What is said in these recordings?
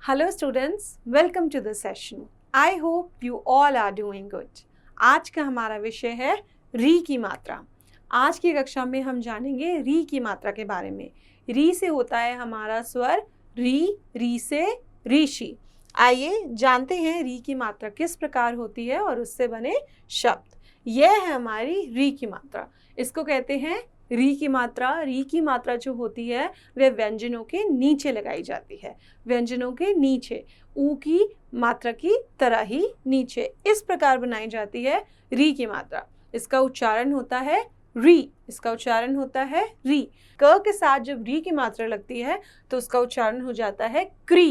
Hello students, welcome to the session. I hope you all are doing good. आज का हमारा विषय है री की मात्रा। आज की कक्षा में हम जानेंगे री की मात्रा के बारे में। री से होता है हमारा स्वर री, री से ऋषि। आइए जानते हैं री की मात्रा किस प्रकार होती है और उससे बने शब्द। यह है हमारी री की मात्रा। इसको कहते हैं री की मात्रा। री की मात्रा जो होती है वह व्यंजनों के नीचे लगाई जाती है, व्यंजनों के नीचे, ऊ की मात्रा की तरह ही नीचे इस प्रकार बनाई जाती है री की मात्रा। इसका उच्चारण होता है री, इसका उच्चारण होता है री। क के साथ जब री की मात्रा लगती है तो उसका उच्चारण हो जाता है क्री।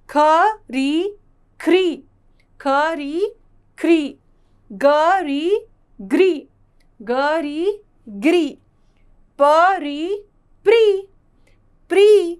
ख री ख्री, ख री ख्री, ग री ग्री, ग री ग्री, प री प्री, प्री।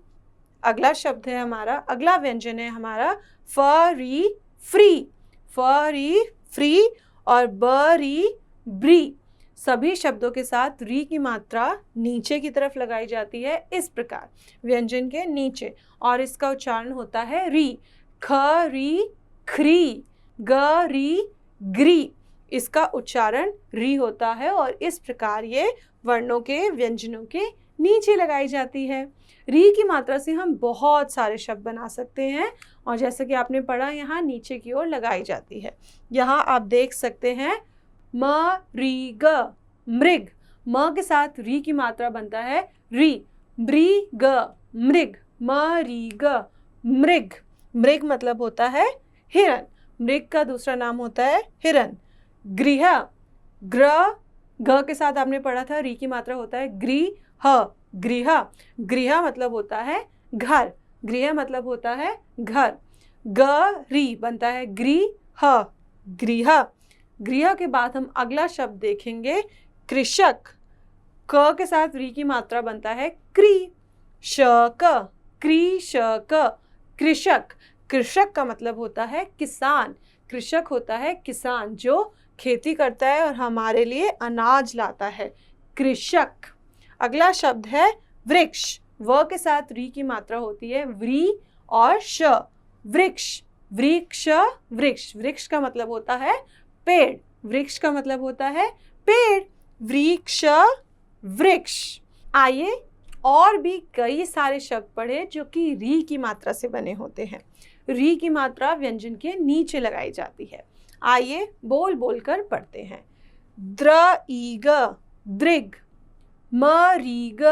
अगला शब्द है हमारा, अगला व्यंजन है हमारा फ री फ्री, फ री फ्री और ब री ब्री। सभी शब्दों के साथ री की मात्रा नीचे की तरफ लगाई जाती है इस प्रकार, व्यंजन के नीचे, और इसका उच्चारण होता है री। ख री ख्री, ग री ग्री, इसका उच्चारण री होता है और इस प्रकार ये वर्णों के, व्यंजनों के नीचे लगाई जाती है। री की मात्रा से हम बहुत सारे शब्द बना सकते हैं और जैसे कि आपने पढ़ा यहाँ नीचे की ओर लगाई जाती है। यहाँ आप देख सकते हैं म री ग मृग, म के साथ री की मात्रा बनता है री। ब्री ग मृग, म री ग मृग। मृग मतलब होता है हिरन, मृग का दूसरा नाम होता है हिरन। गृह, ग्र, घ के साथ आपने पढ़ा था री की मात्रा होता है गृह, गृह। गृह मतलब होता है घर, गृह मतलब होता है घर। ग री बनता है गृह, गृह। गृह के बाद हम अगला शब्द देखेंगे कृषक। क के साथ री की मात्रा बनता है क्री, शक, कृषक, कृषक। कृषक का मतलब होता है किसान, कृषक होता है किसान जो खेती करता है और हमारे लिए अनाज लाता है, कृषक। अगला शब्द है वृक्ष। व के साथ री की मात्रा होती है व्री और श, वृक्ष, वृक्ष, वृक्ष। वृक्ष का मतलब होता है पेड़, वृक्ष का मतलब होता है पेड़, वृक्ष, वृक्ष। आइए और भी कई सारे शब्द पढ़े जो कि री की मात्रा से बने होते हैं। री की मात्रा व्यंजन के नीचे लगाई जाती है। आइए बोल बोल कर पढ़ते हैं। द्र ईग दृग, म रीग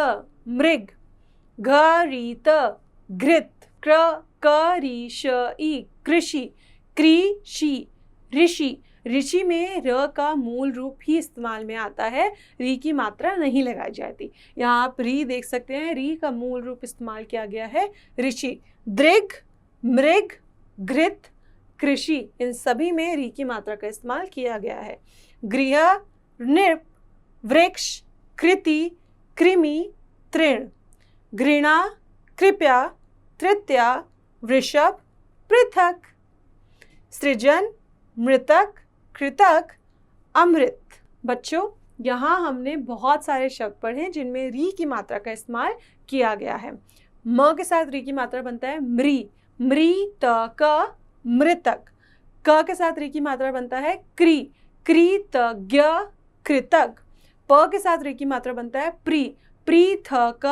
मृग, घ रीत घृत, क्र क रीश ई कृषि, कृषि, ऋषि। ऋषि में र का मूल रूप ही इस्तेमाल में आता है, री की मात्रा नहीं लगाई जाती। यहाँ आप री देख सकते हैं, री का मूल रूप इस्तेमाल किया गया है ऋषि। दृग, मृग, घृत, कृषि, इन सभी में री की मात्रा का इस्तेमाल किया गया है। गृह, नृप, वृक्ष, कृति, कृमि, तृण, घृणा, कृपया, तृतीया, वृषभ, पृथक, सृजन, मृतक, कृतक, अमृत। बच्चों, यहाँ हमने बहुत सारे शब्द पढ़े जिनमें री की मात्रा का इस्तेमाल किया गया है। म के साथ री की मात्रा बनता है मृ, मृतक, मृतक। क के साथ री की मात्रा बनता है क्री, कृतज्ञ, कृतक। प के साथ री की मात्रा बनता है प्री, पृथक,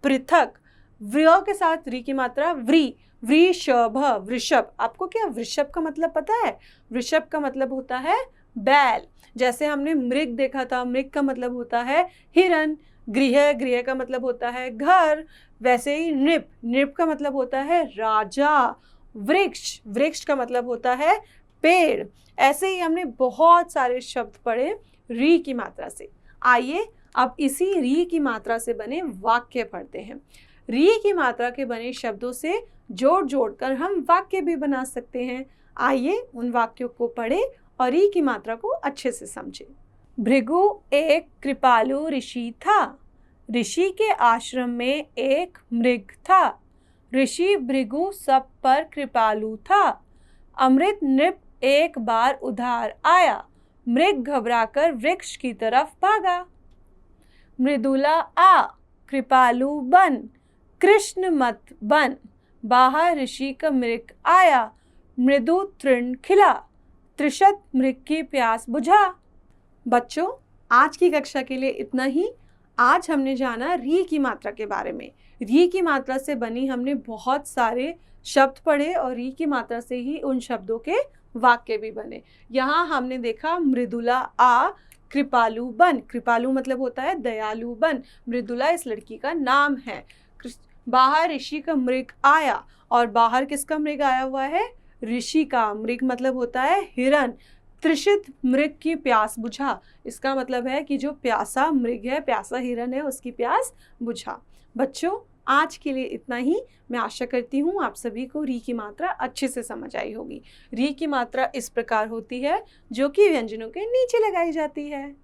पृथक। व्र के साथ री की मात्रा व्री, वृषभ, वृषभ। आपको क्या वृषभ का मतलब पता है? वृषभ का मतलब होता है बैल। जैसे हमने मृग देखा था, मृग का मतलब होता है हिरन। गृह, गृह का मतलब होता है घर। वैसे ही नृप, नृप का मतलब होता है राजा। वृक्ष, वृक्ष का मतलब होता है पेड़। ऐसे ही हमने बहुत सारे शब्द पढ़े री की मात्रा से। आइए अब इसी री की मात्रा से बने वाक्य पढ़ते हैं। री की मात्रा के बने शब्दों से जोड़ जोड़कर हम वाक्य भी बना सकते हैं। आइए उन वाक्यों को पढ़ें और री की मात्रा को अच्छे से समझें। भृगु एक कृपालु ऋषि था। ऋषि के आश्रम में एक मृग था। ऋषि भृगु सब पर कृपालु था। अमृत नृप एक बार उधार आया। मृग घबराकर वृक्ष की तरफ भागा। मृदुला आ, कृपालु बन, कृष्ण मत बन, बाहर ऋषि का मृग आया, मृदु तृण खिला, तृषत मृग की प्यास बुझा। बच्चों, आज की कक्षा के लिए इतना ही। आज हमने जाना री की मात्रा के बारे में। री की मात्रा से बनी हमने बहुत सारे शब्द पढ़े और री की मात्रा से ही उन शब्दों के वाक्य भी बने। यहाँ हमने देखा मृदुला आ, कृपालु बन। कृपालु मतलब होता है दयालु बन। मृदुला इस लड़की का नाम है। बाहर ऋषि का मृग आया, और बाहर किसका मृग आया हुआ है? ऋषि का। मृग मतलब होता है हिरन। तृषित मृग की प्यास बुझा, इसका मतलब है कि जो प्यासा मृग है, प्यासा हिरन है, उसकी प्यास बुझा। बच्चों, आज के लिए इतना ही। मैं आशा करती हूँ आप सभी को री की मात्रा अच्छे से समझ आई होगी। री की मात्रा इस प्रकार होती है जो कि व्यंजनों के नीचे लगाई जाती है।